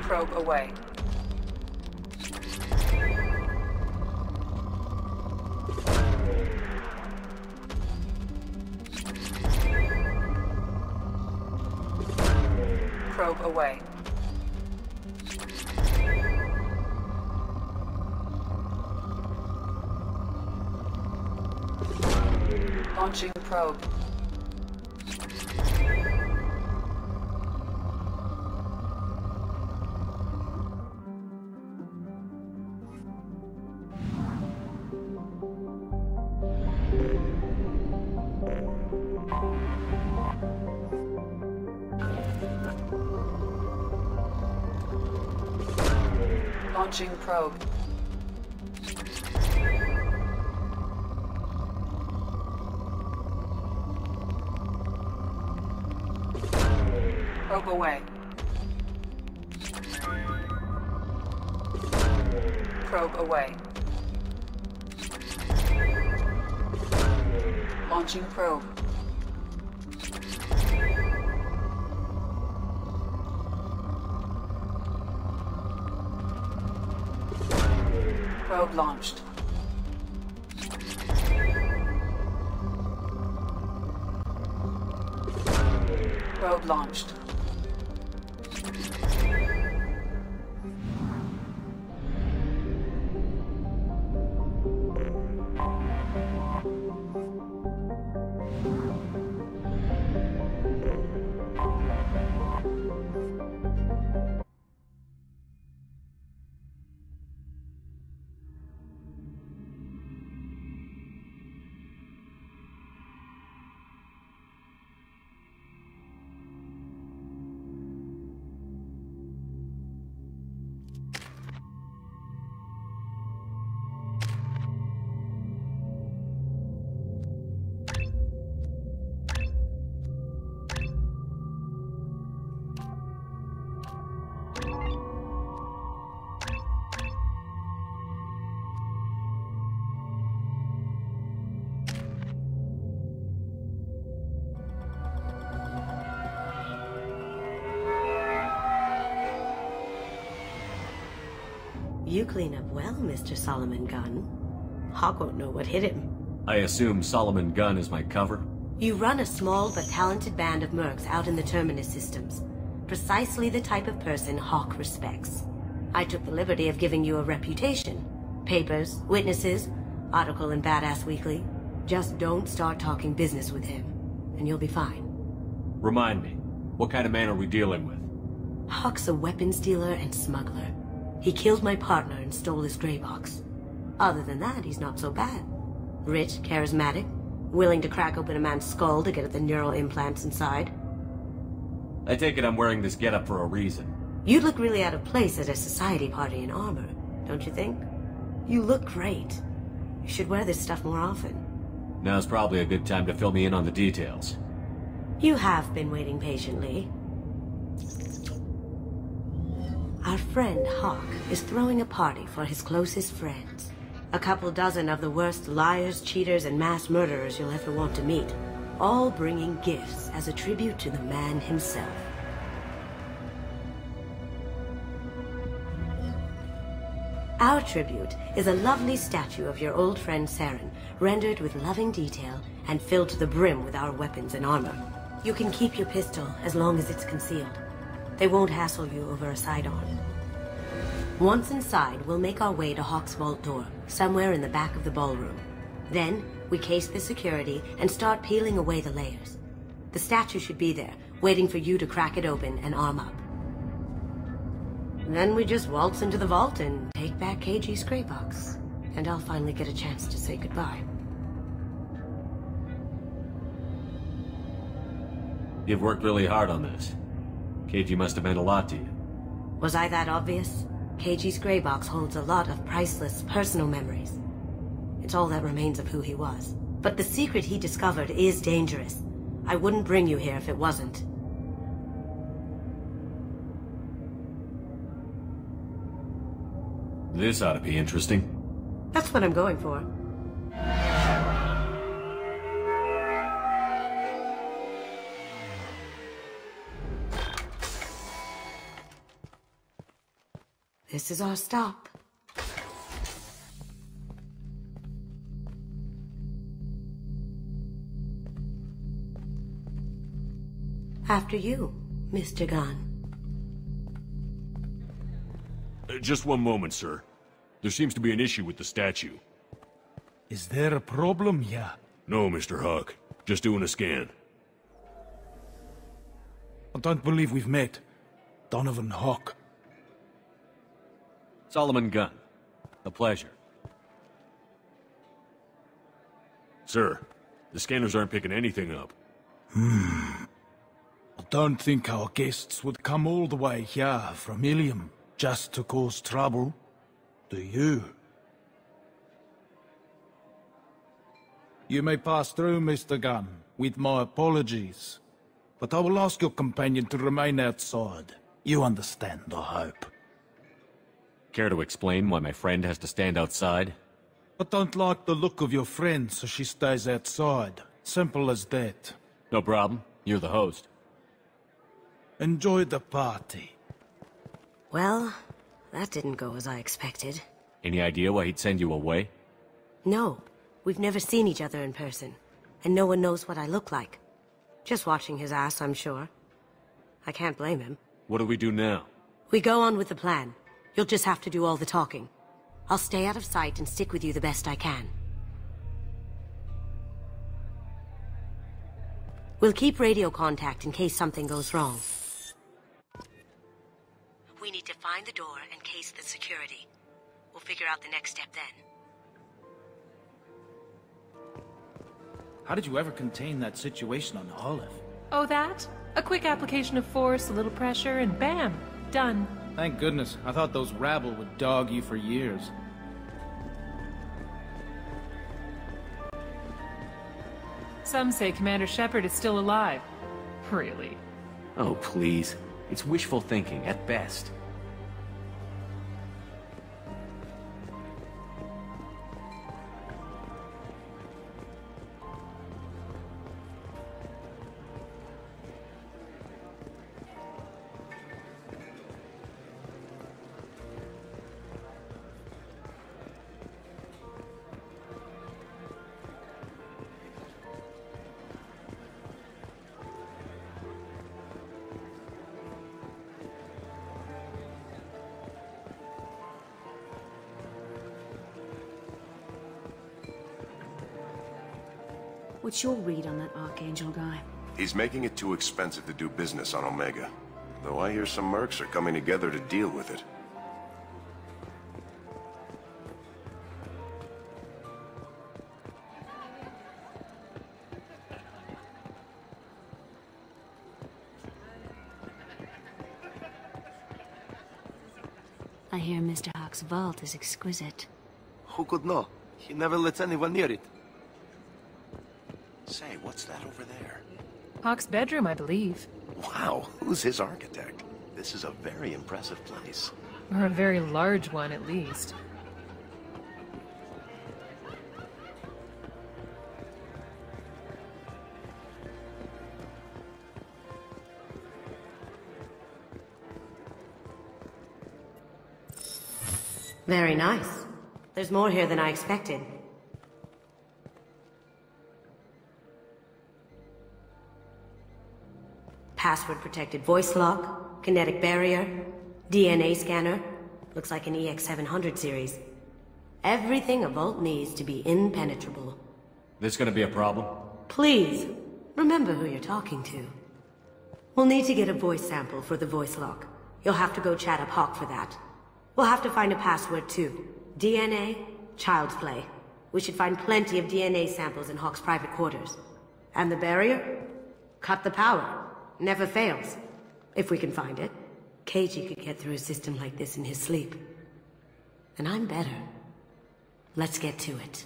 Probe away. Probe away. Launching probe. Launching probe. Probe away. Probe away. Launching probe. Probe launched. Probe launched. You clean up well, Mr. Solomon Gunn. Hawk won't know what hit him. I assume Solomon Gunn is my cover? You run a small but talented band of mercs out in the Terminus systems. Precisely the type of person Hawk respects. I took the liberty of giving you a reputation. Papers, witnesses, article in Badass Weekly. Just don't start talking business with him, and you'll be fine. Remind me, what kind of man are we dealing with? Hawk's a weapons dealer and smuggler. He killed my partner and stole his gray box. Other than that, he's not so bad. Rich, charismatic, willing to crack open a man's skull to get at the neural implants inside. I take it I'm wearing this getup for a reason. You'd look really out of place at a society party in armor, don't you think? You look great. You should wear this stuff more often. Now's probably a good time to fill me in on the details. You have been waiting patiently. Our friend Hawk is throwing a party for his closest friends. A couple dozen of the worst liars, cheaters, and mass murderers you'll ever want to meet. All bringing gifts as a tribute to the man himself. Our tribute is a lovely statue of your old friend Saren, rendered with loving detail and filled to the brim with our weapons and armor. You can keep your pistol as long as it's concealed. They won't hassle you over a sidearm. Once inside, we'll make our way to Hawk's vault door, somewhere in the back of the ballroom. Then, we case the security and start peeling away the layers. The statue should be there, waiting for you to crack it open and arm up. Then we just waltz into the vault and take back KG's gray box. And I'll finally get a chance to say goodbye. You've worked really hard on this. KG must have meant a lot to you. Was I that obvious? KG's gray box holds a lot of priceless personal memories. It's all that remains of who he was. But the secret he discovered is dangerous. I wouldn't bring you here if it wasn't. This ought to be interesting. That's what I'm going for. This is our stop. After you, Mr. Gunn. Just one moment, sir. There seems to be an issue with the statue. Is there a problem here? No, Mr. Huck. Just doing a scan. I don't believe we've met. Donovan Hawk. Solomon Gunn. A pleasure. Sir, the scanners aren't picking anything up. I don't think our guests would come all the way here from Ilium just to cause trouble. Do you? You may pass through, Mr. Gunn, with my apologies. But I will ask your companion to remain outside. You understand, I hope. Care to explain why my friend has to stand outside? I don't like the look of your friend, so she stays outside. Simple as that. No problem. You're the host. Enjoy the party. Well, that didn't go as I expected. Any idea why he'd send you away? No, we've never seen each other in person, and no one knows what I look like. Just watching his ass, I'm sure. I can't blame him. What do we do now? We go on with the plan. You'll just have to do all the talking. I'll stay out of sight and stick with you the best I can. We'll keep radio contact in case something goes wrong. We need to find the door and case the security. We'll figure out the next step then. How did you ever contain that situation on Olive? Oh, that? A quick application of force, a little pressure, and bam! Done. Thank goodness. I thought those rabble would dog you for years. Some say Commander Shepard is still alive. Really? Oh, please. It's wishful thinking, at best. What's your read on that Archangel guy? He's making it too expensive to do business on Omega. Though I hear some mercs are coming together to deal with it. I hear Mr. Hawk's vault is exquisite. Who could know? He never lets anyone near it. Say, what's that over there? Hawk's bedroom, I believe. Wow, who's his architect? This is a very impressive place. Or a very large one, at least. Very nice. There's more here than I expected. Password-protected voice lock, kinetic barrier, DNA scanner. Looks like an EX-700 series. Everything a vault needs to be impenetrable. This gonna be a problem? Please, remember who you're talking to. We'll need to get a voice sample for the voice lock. You'll have to go chat up Hawk for that. We'll have to find a password too. DNA, child's play. We should find plenty of DNA samples in Hawk's private quarters. And the barrier? Cut the power. Never fails. If we can find it. Keiji could get through a system like this in his sleep. And I'm better. Let's get to it.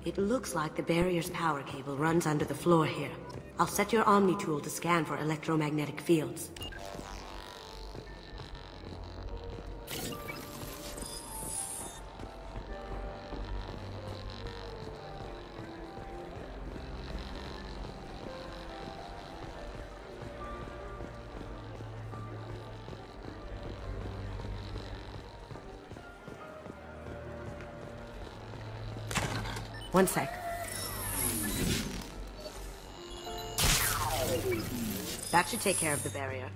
It looks like the barrier's power cable runs under the floor here. I'll set your Omni tool to scan for electromagnetic fields. One sec. That should take care of the barrier.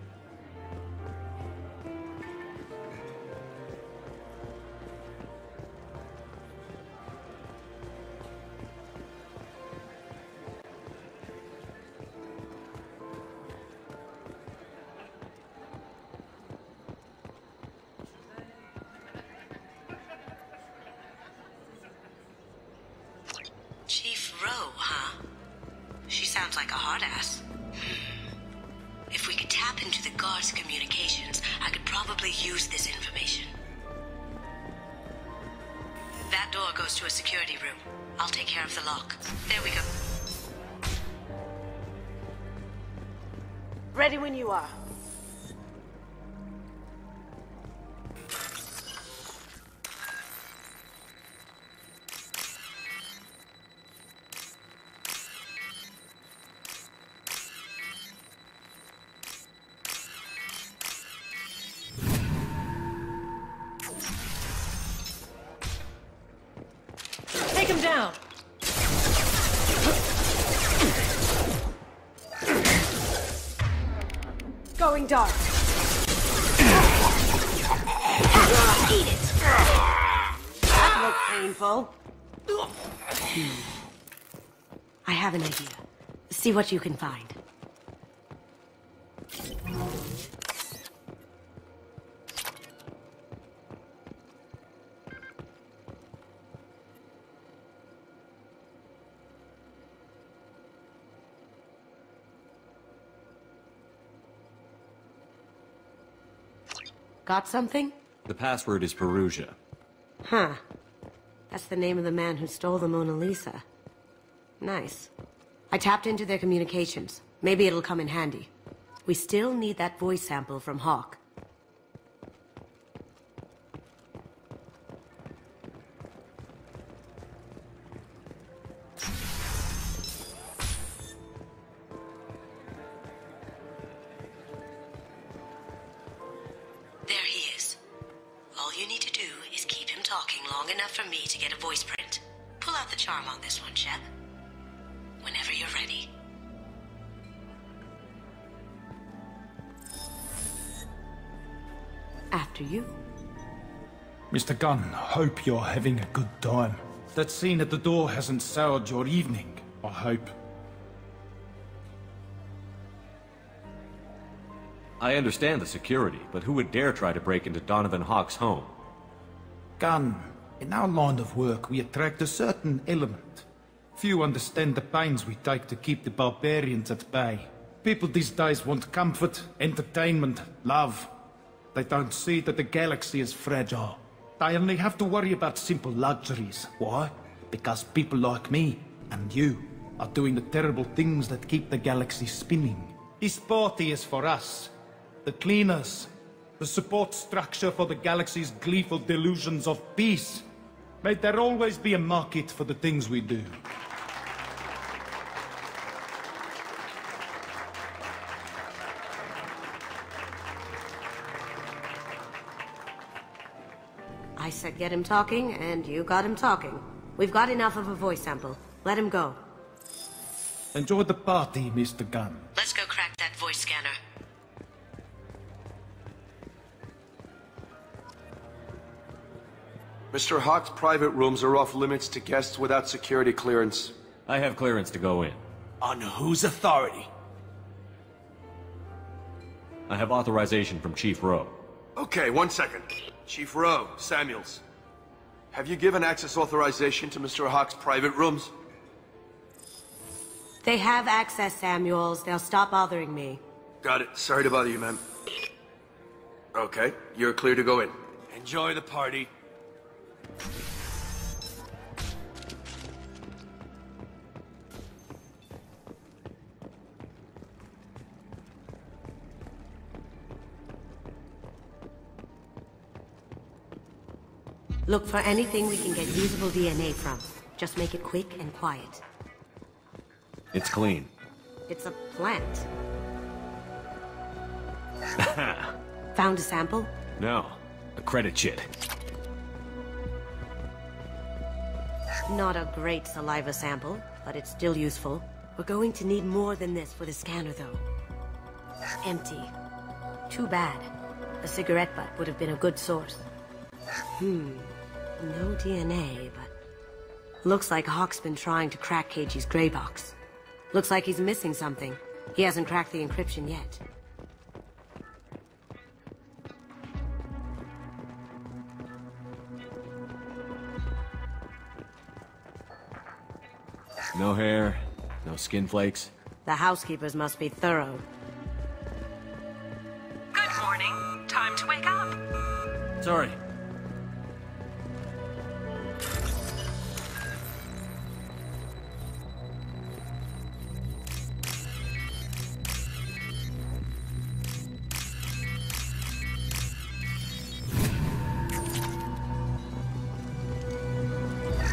Sounds like a hard ass. If we could tap into the guard's communications, I could probably use this information. That door goes to a security room. I'll take care of the lock. There we go. Ready when you are. Take him down! Going dark. Eat it! That looked painful. I have an idea. See what you can find. Got something? The password is Perugia. Huh. That's the name of the man who stole the Mona Lisa. Nice. I tapped into their communications. Maybe it'll come in handy. We still need that voice sample from Hawk. There he is. All you need to do is keep him talking long enough for me to get a voice print. Pull out the charm on this one, Shep. Whenever you're ready. After you. Mr. Gunn, hope you're having a good time. That scene at the door hasn't soured your evening, I hope. I understand the security, but who would dare try to break into Donovan Hawk's home? Gunn, in our line of work, we attract a certain element. Few understand the pains we take to keep the barbarians at bay. People these days want comfort, entertainment, love. They don't see that the galaxy is fragile. They only have to worry about simple luxuries. Why? Because people like me and you are doing the terrible things that keep the galaxy spinning. This party is for us. The cleaners. The support structure for the galaxy's gleeful delusions of peace. May there always be a market for the things we do. I said get him talking, and you got him talking. We've got enough of a voice sample. Let him go. Enjoy the party, Mr. Gunn. Let's go crack that voice scanner. Mr. Hawk's private rooms are off limits to guests without security clearance. I have clearance to go in. On whose authority? I have authorization from Chief Rowe. Okay, 1 second. Chief Rowe, Samuels. Have you given access authorization to Mr. Hawk's private rooms? They have access, Samuels. They'll stop bothering me. Got it. Sorry to bother you, ma'am. Okay, you're clear to go in. Enjoy the party. Look for anything we can get usable DNA from. Just make it quick and quiet. It's clean. It's a plant. Found a sample? No. A credit chit. Not a great saliva sample, but it's still useful. We're going to need more than this for the scanner, though. Empty. Too bad. A cigarette butt would have been a good source. No DNA, but... Looks like Hawk's been trying to crack Cage's gray box. Looks like he's missing something. He hasn't cracked the encryption yet. No hair, no skin flakes. The housekeepers must be thorough. Good morning. Time to wake up. Sorry.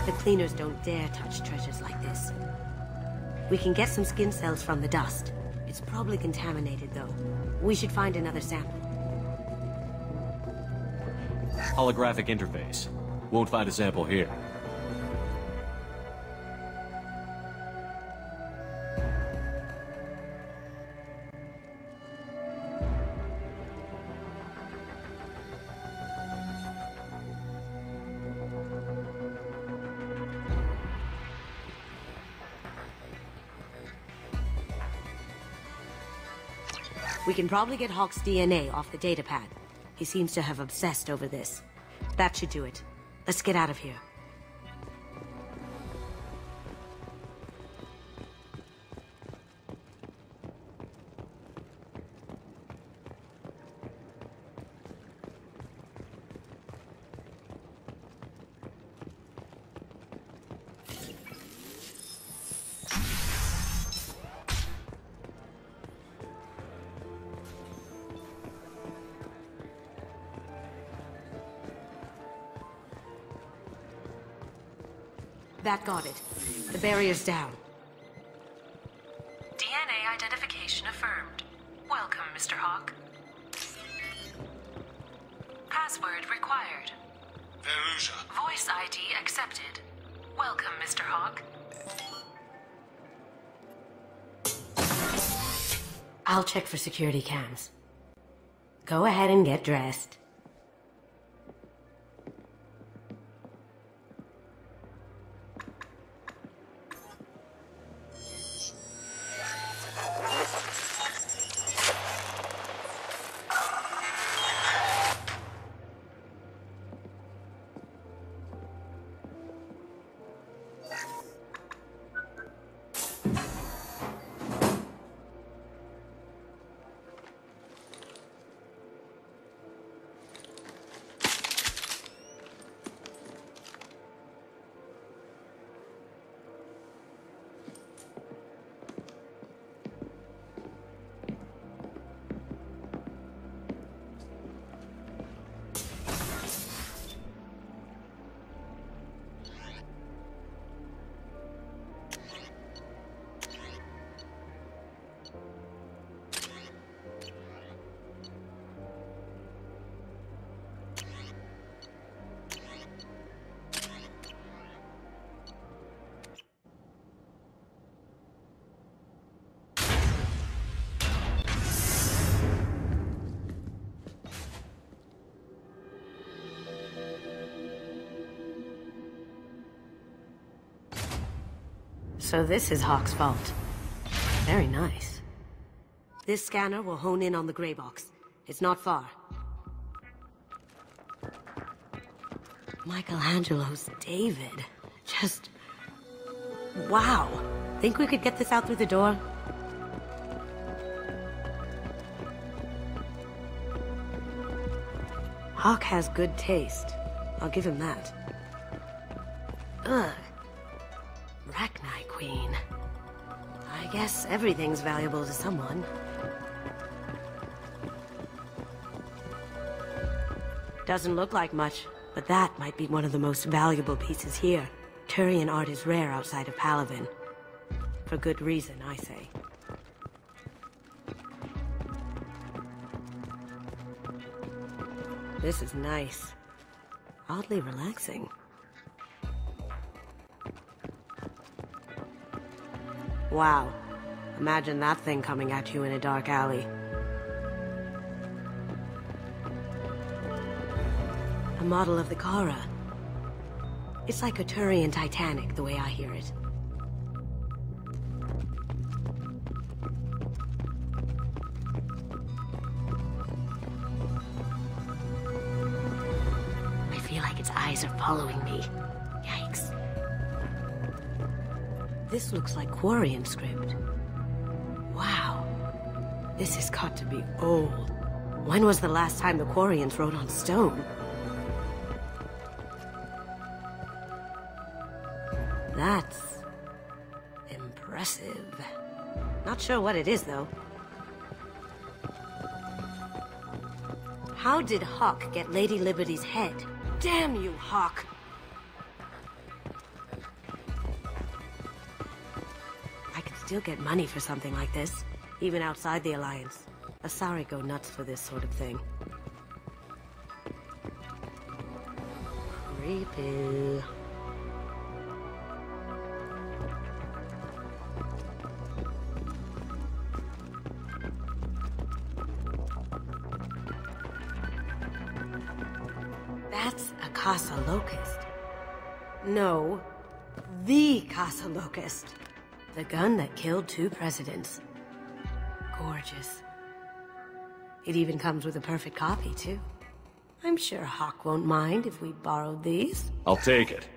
The cleaners don't dare touch treasures like this. We can get some skin cells from the dust. It's probably contaminated, though. We should find another sample. Holographic interface. Won't find a sample here. We can probably get Hawk's DNA off the datapad. He seems to have obsessed over this. That should do it. Let's get out of here. That got it. The barrier's down. DNA identification affirmed. Welcome, Mr. Hawk. Password required. Veruja. Voice ID accepted. Welcome, Mr. Hawk. I'll check for security cams. Go ahead and get dressed. So this is Hawk's vault. Very nice. This scanner will hone in on the gray box. It's not far. Michelangelo's David. Just... wow. Think we could get this out through the door? Hawk has good taste. I'll give him that. Ugh. Rachni Queen. I guess everything's valuable to someone. Doesn't look like much, but that might be one of the most valuable pieces here. Turian art is rare outside of Palavin. For good reason, I say. This is nice. Oddly relaxing. Wow. Imagine that thing coming at you in a dark alley. A model of the Kara. It's like a Turian Titanic, the way I hear it. I feel like its eyes are following me. Yikes. This looks like Quarian script. Wow. This has got to be old. When was the last time the Quarians wrote on stone? That's... impressive. Not sure what it is, though. How did Hawk get Lady Liberty's head? Damn you, Hawk! I could still get money for something like this, even outside the Alliance. Asari go nuts for this sort of thing. Creepy. That's a Casa Locust. No, the Casa Locust. The gun that killed 2 presidents. Gorgeous. It even comes with a perfect copy, too. I'm sure Hawk won't mind if we borrowed these. I'll take it.